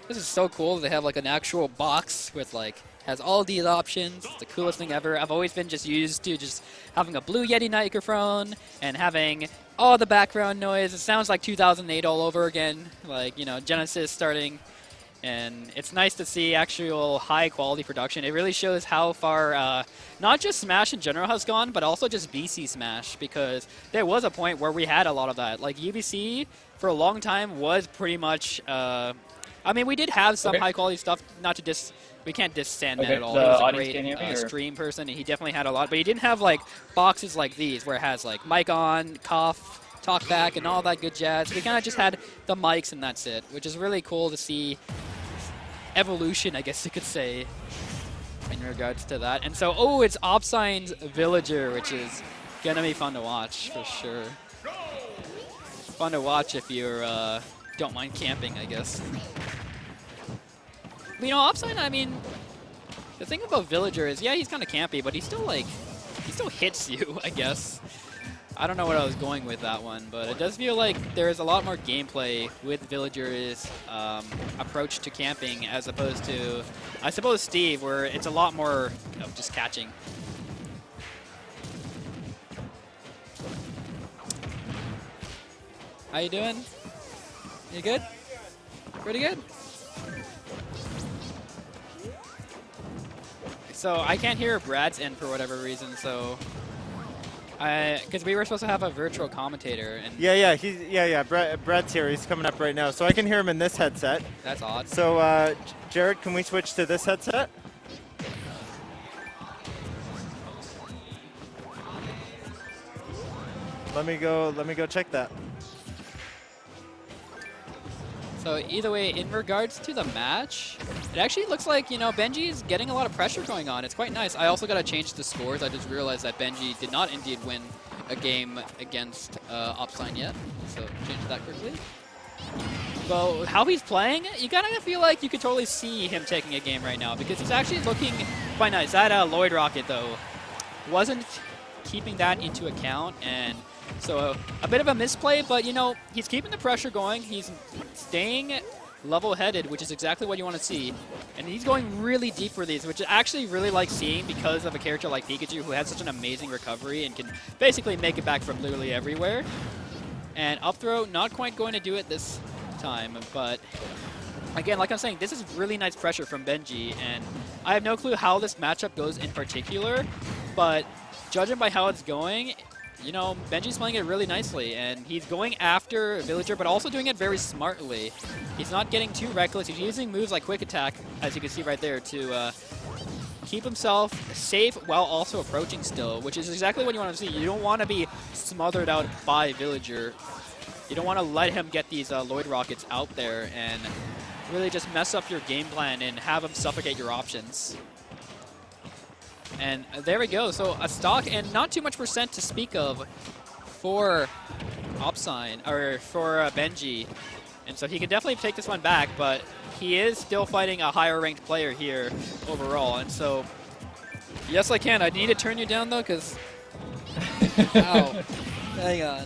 This is so cool. They have like an actual box with like has all these options. It's the coolest thing ever. I've always been just used to just having a Blue Yeti microphone and having all the background noise. It sounds like 2008 all over again, like, you know, Genesis starting. And it's nice to see actual high-quality production. It really shows how far not just Smash in general has gone, but also just BC Smash, because there was a point where we had a lot of that. Like, UBC, for a long time, was pretty much... I mean, we did have some high-quality stuff, not to we can't diss Sandman at all. He was a great stream person, and he definitely had a lot. But he didn't have, like, boxes like these, where it has, like, mic on, cough, talk back, and all that good jazz. We kind of just had the mics, and that's it, which is really cool to see evolution, I guess you could say, in regards to that. And so, oh, it's Opsine's Villager, which is going to be fun to watch, for sure. Fun to watch if you don't mind camping, I guess. But, you know, Opsine, I mean, the thing about Villager is, yeah, he's kind of campy, but he still, like, he still hits you, I guess. I don't know what I was going with that one, but it does feel like there is a lot more gameplay with Villager's approach to camping as opposed to, I suppose, Steve, where it's a lot more of just catching. How you doing? You good? Pretty good? So I can't hear Brad's end for whatever reason, so... Because we were supposed to have a virtual commentator. And Yeah. Brad's here. He's coming up right now. So I can hear him in this headset. That's odd. So, Jared, can we switch to this headset? Let me go check that. So either way, in regards to the match, it actually looks like, you know, Benjy is getting a lot of pressure going on. It's quite nice. I also got to change the scores. I just realized that Benjy did not indeed win a game against Opsine yet. So change that quickly. Well, how he's playing, you kind of feel like you could totally see him taking a game right now because he's actually looking quite nice. That Lloyd Rocket, though, wasn't keeping that into account, and so a bit of a misplay, but, you know, he's keeping the pressure going. He's staying level-headed, which is exactly what you want to see. And he's going really deep for these, which I actually really like seeing because of a character like Pikachu who has such an amazing recovery and can basically make it back from literally everywhere. And up throw, not quite going to do it this time, but again, like I'm saying, this is really nice pressure from Benjy, and I have no clue how this matchup goes in particular, but judging by how it's going, you know, Benjy's playing it really nicely, and he's going after Villager, but also doing it very smartly. He's not getting too reckless. He's using moves like Quick Attack, as you can see right there, to keep himself safe while also approaching still, which is exactly what you want to see. You don't want to be smothered out by Villager. You don't want to let him get these Lloyd Rockets out there and really just mess up your game plan and have him suffocate your options. And there we go. So a stock and not too much percent to speak of for Opsine, or for Benjy. And so he can definitely take this one back, but he is still fighting a higher ranked player here overall. And so, yes, I can. I need to turn you down, though, because... Ow. Hang on.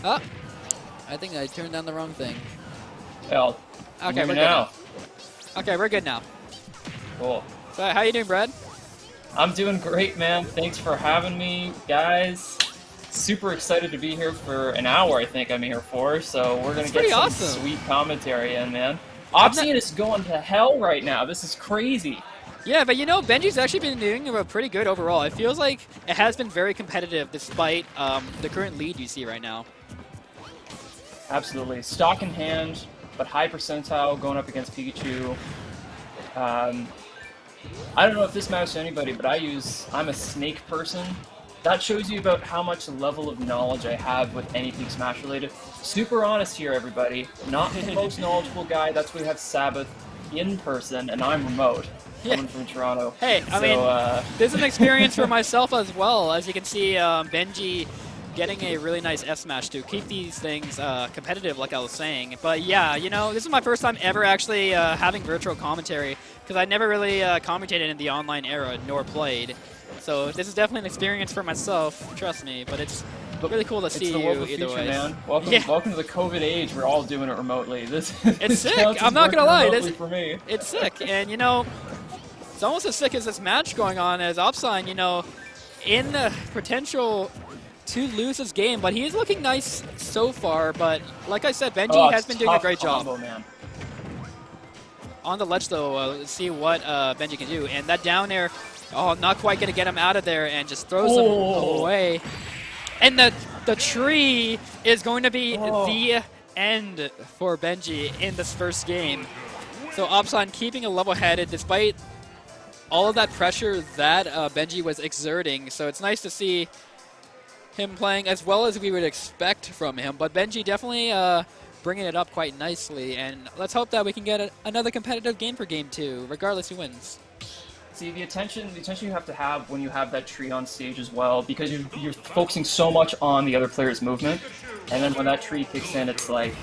Oh, I think I turned down the wrong thing. Well, okay, we're good now. Okay, we're good now. Cool. So how you doing, Brad? I'm doing great, man. Thanks for having me, guys. Super excited to be here for an hour, I think I'm here for. So we're going to get some sweet commentary in, man. Opsine is going to hell right now. This is crazy. Yeah, but you know, Benjy's actually been doing pretty good overall. It feels like it has been very competitive despite the current lead you see right now. Absolutely. Stock in hand, but high percentile going up against Pikachu. I don't know if this matters to anybody, but I'm a snake person. That shows you about how much level of knowledge I have with anything Smash related. Super honest here, everybody. Not the most knowledgeable guy. That's why we have Sabbath in person, and I'm remote. Coming from Toronto. Hey, I mean, this is an experience for myself as well. As you can see, Benjy getting a really nice F smash to keep these things competitive, like I was saying. But yeah, you know, this is my first time ever actually having virtual commentary, because I never really commentated in the online era, nor played. So this is definitely an experience for myself, trust me. But it's really cool to It's see the world you of the either future, way. man. Welcome, Yeah. welcome to the COVID age. We're all doing it remotely. It's this sick. counts as I'm not gonna working lie. remotely for me. It's sick, and you know, it's almost as sick as this match going on as Opsine. You know, in the potential to lose this game, but he is looking nice so far. But like I said, Benjy has been doing a tough great combo, job. man. On the ledge, though, let's see what Benjy can do. And that down air, oh, not quite going to get him out of there, and just throws him away. And the tree is going to be the end for Benjy in this first game. So Opsine keeping a level-headed despite all of that pressure that Benjy was exerting. So it's nice to see him playing as well as we would expect from him. But Benjy definitely bringing it up quite nicely, and let's hope that we can get another competitive game for Game 2, regardless who wins. See, the attention you have to have when you have that tree on stage as well, because you're focusing so much on the other player's movement, and then when that tree kicks in, it's like...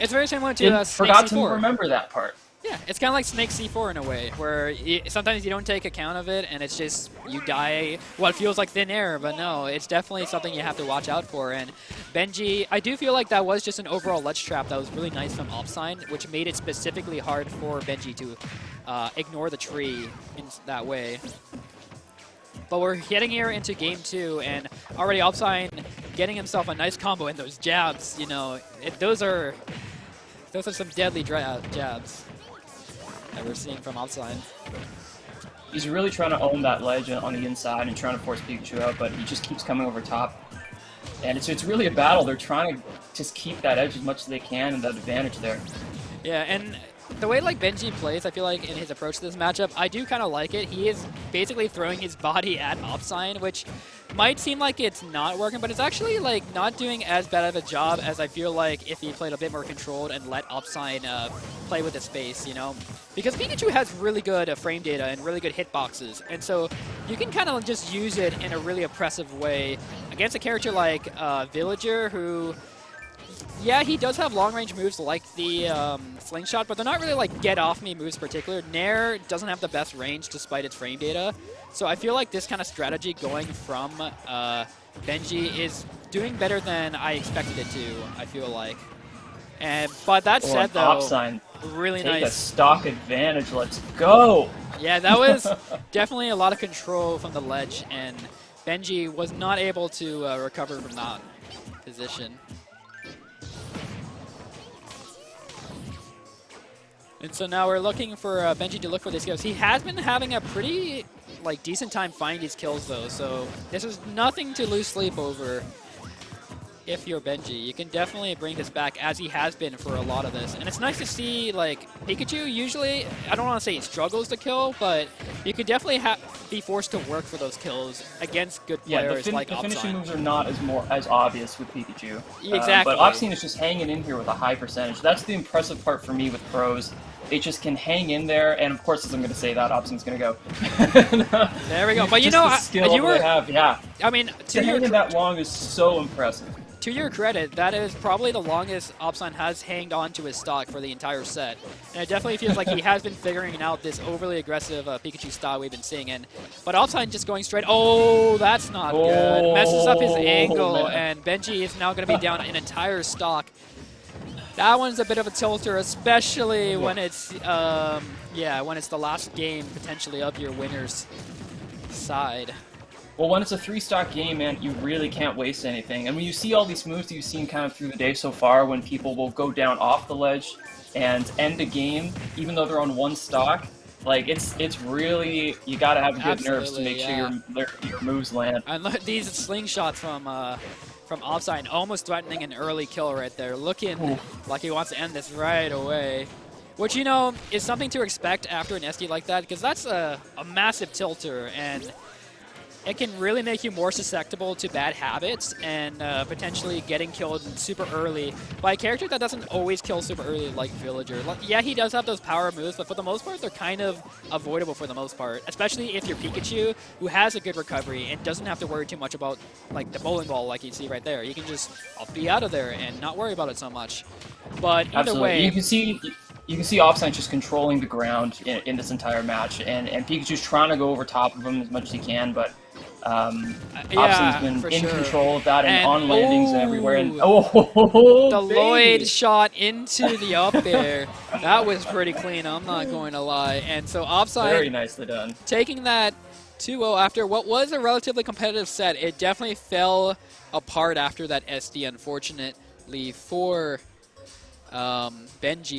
It's very similar to Snake forgot C4. to remember that part. Yeah, it's kind of like Snake C4 in a way, where sometimes you don't take account of it, and it's just you die what feels like thin air, but no, it's definitely something you have to watch out for. And Benjy, I do feel like that was just an overall ledge trap that was really nice from Opsine, which made it specifically hard for Benjy to ignore the tree in that way. But we're getting here into Game 2, and already Opsine getting himself a nice combo, and those jabs, you know, those are some deadly jabs that we're seeing from Opsine. He's really trying to own that ledge on the inside and trying to force Pikachu out, but he just keeps coming over top. And it's really a battle. They're trying to just keep that edge as much as they can and that advantage there. Yeah, and the way like Benjy plays, I feel like in his approach to this matchup, I do kind of like it. He is basically throwing his body at Opsine, which might seem like it's not working, but it's actually like not doing as bad of a job as I feel like if he played a bit more controlled and let Opsine play with the space, you know? Because Pikachu has really good frame data and really good hitboxes, and so you can kind of just use it in a really oppressive way against a character like Villager, who, yeah, he does have long-range moves like the Slingshot, but they're not really like get-off-me moves in particular. Nair doesn't have the best range despite its frame data, so I feel like this kind of strategy going from Benjy is doing better than I expected it to, I feel like. But that said, though, Opsine, really take nice. a stock advantage. Let's go! Yeah, that was definitely a lot of control from the ledge, and Benjy was not able to recover from that position. And so now we're looking for Benjy to look for these kills. He has been having a pretty decent time finding these kills, though, so this is nothing to lose sleep over if you're Benjy. You can definitely bring this back, as he has been for a lot of this. And it's nice to see, like, Pikachu usually, I don't want to say he struggles to kill, but you could definitely be forced to work for those kills against good players like Opsine. The finishing moves are not as obvious with Pikachu. Exactly. But Opsine is just hanging in here with a high percentage. That's the impressive part for me with pros. They just can hang in there, and of course, as I'm going to say that, Opsine's going to go. There we go. But you know, you were, yeah. I mean, to hang in that long is so impressive. To your credit, that is probably the longest Opsine has hanged on to his stock for the entire set. And it definitely feels like he has been figuring out this overly aggressive Pikachu style we've been seeing. But Opsine just going straight, oh, that's not good. Messes up his angle, and Benjy is now going to be down an entire stock. That one's a bit of a tilter, especially when it's, when it's the last game, potentially, of your winner's side. Well, when it's a 3-stock game, man, you really can't waste anything. And when you see all these moves that you've seen kind of through the day so far, when people will go down off the ledge and end a game, even though they're on 1 stock, like, it's really, you gotta have good nerves to make sure your moves land. And look at these slingshots from Opsine, almost threatening an early kill right there, looking like he wants to end this right away. Which, you know, is something to expect after an SD like that, because that's a massive tilter, and it can really make you more susceptible to bad habits and potentially getting killed super early by a character that doesn't always kill super early like Villager. Yeah, he does have those power moves, but for the most part, they're kind of avoidable for the most part, especially if you're Pikachu, who has a good recovery and doesn't have to worry too much about like the bowling ball like you see right there. You can just be out of there and not worry about it so much. But either way... You can see Opsine just controlling the ground in this entire match, and Pikachu's trying to go over top of him as much as he can, but Opsine's been for in sure. control of that and And- on landings and everywhere. And the baby. Lloyd shot into the up air. That was pretty clean, I'm not going to lie. And so Very Opsine nicely done. taking that 2-0 after what was a relatively competitive set. It definitely fell apart after that SD, unfortunately, for Benjy.